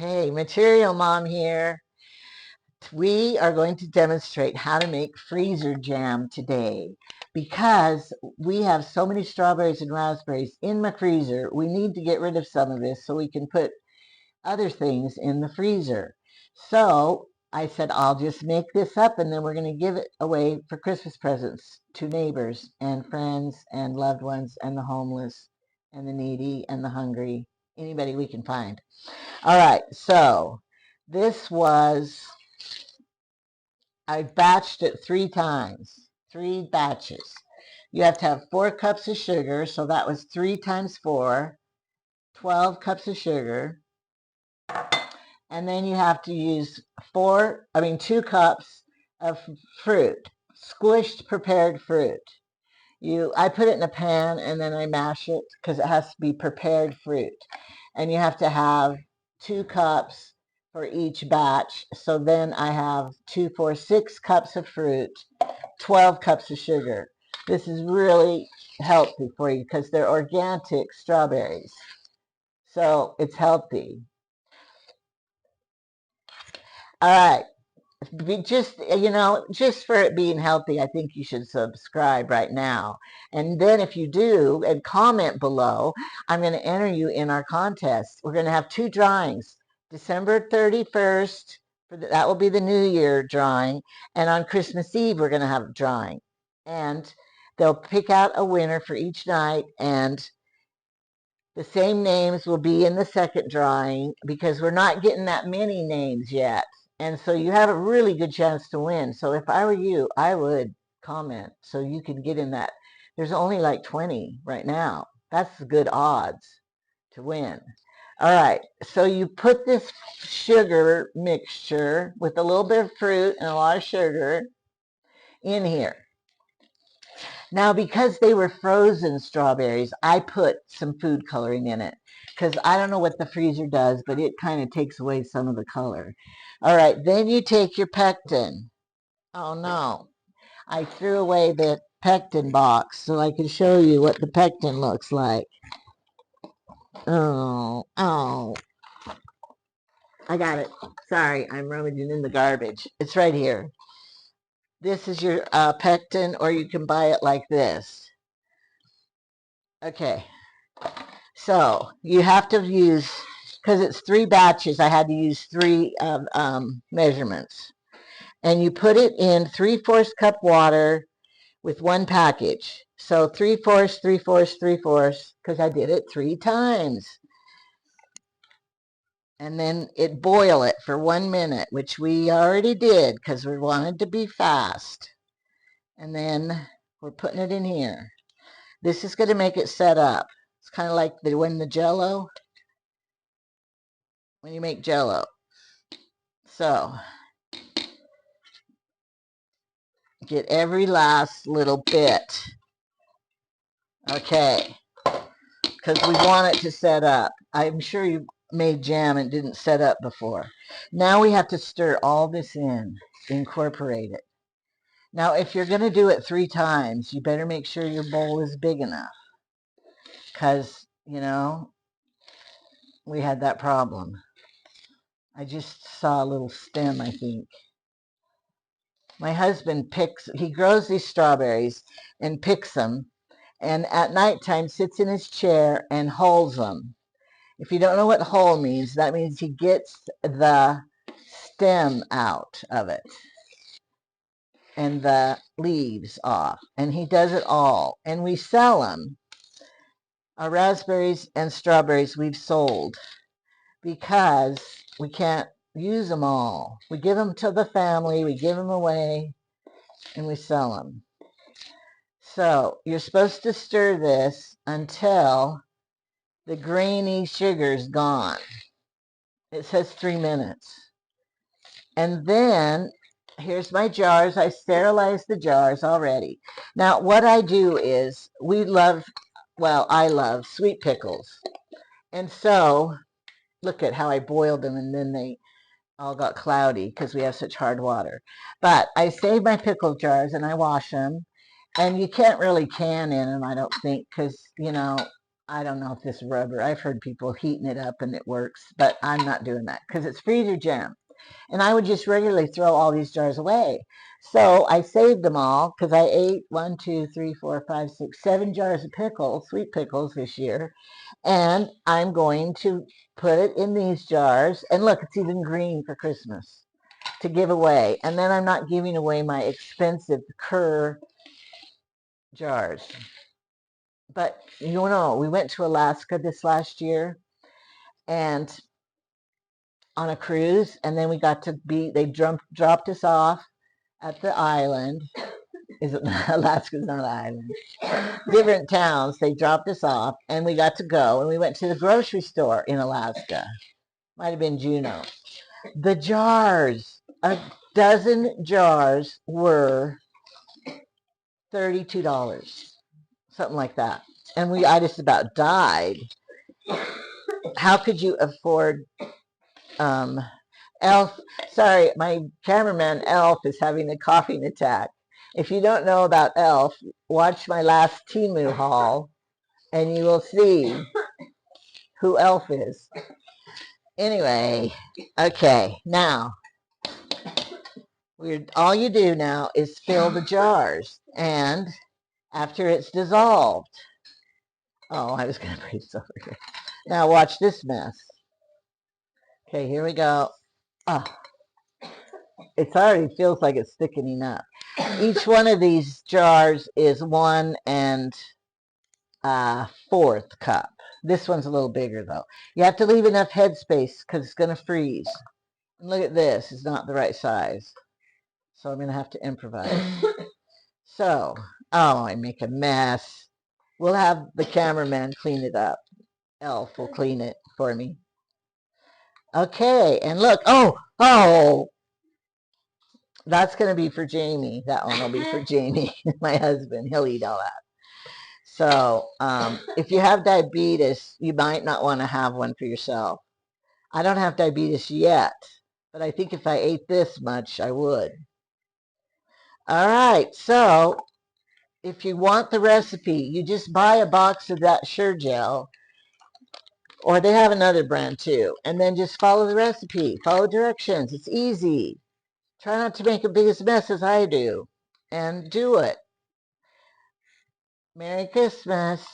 Okay, Material Mom here. We are going to demonstrate how to make freezer jam today because we have so many strawberries and raspberries in my freezer. We need to get rid of some of this so we can put other things in the freezer. So I said, I'll just make this up and then we're going to give it away for Christmas presents to neighbors and friends and loved ones and the homeless and the needy and the hungry, anybody we can find. All right, so this was, I batched it 3 times, 3 batches. You have to have 4 cups of sugar, so that was 3 times 4, 12 cups of sugar. And then you have to use 2 cups of fruit, squished prepared fruit. I put it in a pan and then I mash it because it has to be prepared fruit. And you have to have 2 cups for each batch. So then I have 2, 4, 6 cups of fruit, 12 cups of sugar. This is really healthy for you because they're organic strawberries. So it's healthy. All right. Just for it being healthy, I think you should subscribe right now. And then if you do and comment below, I'm going to enter you in our contest. We're going to have 2 drawings. December 31st, that will be the New Year drawing. And on Christmas Eve, we're going to have a drawing. And they'll pick out a winner for each night. And the same names will be in the second drawing because we're not getting that many names yet. And so you have a really good chance to win. So if I were you, I would comment so you can get in that. There's only like 20 right now. That's good odds to win. All right, so you put this sugar mixture with a little bit of fruit and a lot of sugar in here. Now, because they were frozen strawberries, I put some food coloring in it because I don't know what the freezer does, but it kind of takes away some of the color. All right, then you take your pectin. Oh no, I threw away the pectin box so I could show you what the pectin looks like. Oh, I got it. Sorry, I'm rummaging in the garbage. It's right here. This is your pectin, or you can buy it like this. Okay. So you have to use, because it's 3 batches, I had to use 3 measurements. And you put it in 3/4 cup water with 1 package. So 3/4, 3/4, 3/4, because I did it 3 times. And then boil it for 1 minute, which we already did because we wanted to be fast. And then we're putting it in here. This is going to make it set up. It's kind of like when you make Jello. So get every last little bit. Okay, because we want it to set up. I'm sure you made jam and didn't set up before. Now we have to stir all this in, incorporate it. Now, if you're going to do it 3 times, you better make sure your bowl is big enough because, we had that problem. I just saw a little stem, I think. My husband he grows these strawberries and picks them, and at nighttime sits in his chair and hulls them. If you don't know what hull means, that means he gets the stem out of it and the leaves off, and he does it all. And we sell them. Our raspberries and strawberries we've sold because we can't use them all. We give them to the family, we give them away, and we sell them. So you're supposed to stir this until the grainy sugar's gone. It says 3 minutes. And then here's my jars. I sterilized the jars already. Now what I do is I love sweet pickles. And so look at how I boiled them and then they all got cloudy because we have such hard water. But I save my pickle jars and I wash them. And you can't really can in them, I don't think, because, I don't know if this rubber, I've heard people heating it up and it works, but I'm not doing that because it's freezer jam. And I would just regularly throw all these jars away. So I saved them all because I ate 7 jars of pickles, sweet pickles this year. And I'm going to put it in these jars. And look, it's even green for Christmas to give away. And then I'm not giving away my expensive Kerr jars. But you know, we went to Alaska this last year and on a cruise, and then we got to be, they dropped us off at the island. Is it Alaska's not an island? Different towns. They dropped us off, and we got to go, and we went to the grocery store in Alaska. Might have been Juneau. The jars, a dozen jars were $32, something like that. And I just about died. How could you afford Elf? Sorry, my cameraman Elf is having a coughing attack. If you don't know about Elf, watch my last Temu haul and you will see who Elf is. Anyway, okay, now all you do now is fill the jars, and after it's dissolved, oh, I was going to put this over here. Now watch this mess. Okay, here we go. Oh, it already feels like it's thickening up. Each one of these jars is 1 4 cup. This one's a little bigger though. You have to leave enough headspace because it's going to freeze. And look at this, it's not the right size. So I'm going to have to improvise. So, oh, I make a mess. We'll have the cameraman clean it up. Elf will clean it for me. Okay, and look, oh, that's going to be for Jamie. That one will be for Jamie, my husband. He'll eat all that. So if you have diabetes, you might not want to have one for yourself. I don't have diabetes yet, but I think if I ate this much, I would. All right, so if you want the recipe, you just buy a box of that Sure-Gel, or they have another brand too, and then just follow the recipe. Follow directions. It's easy. Try not to make a biggest mess as I do, and do it. Merry Christmas.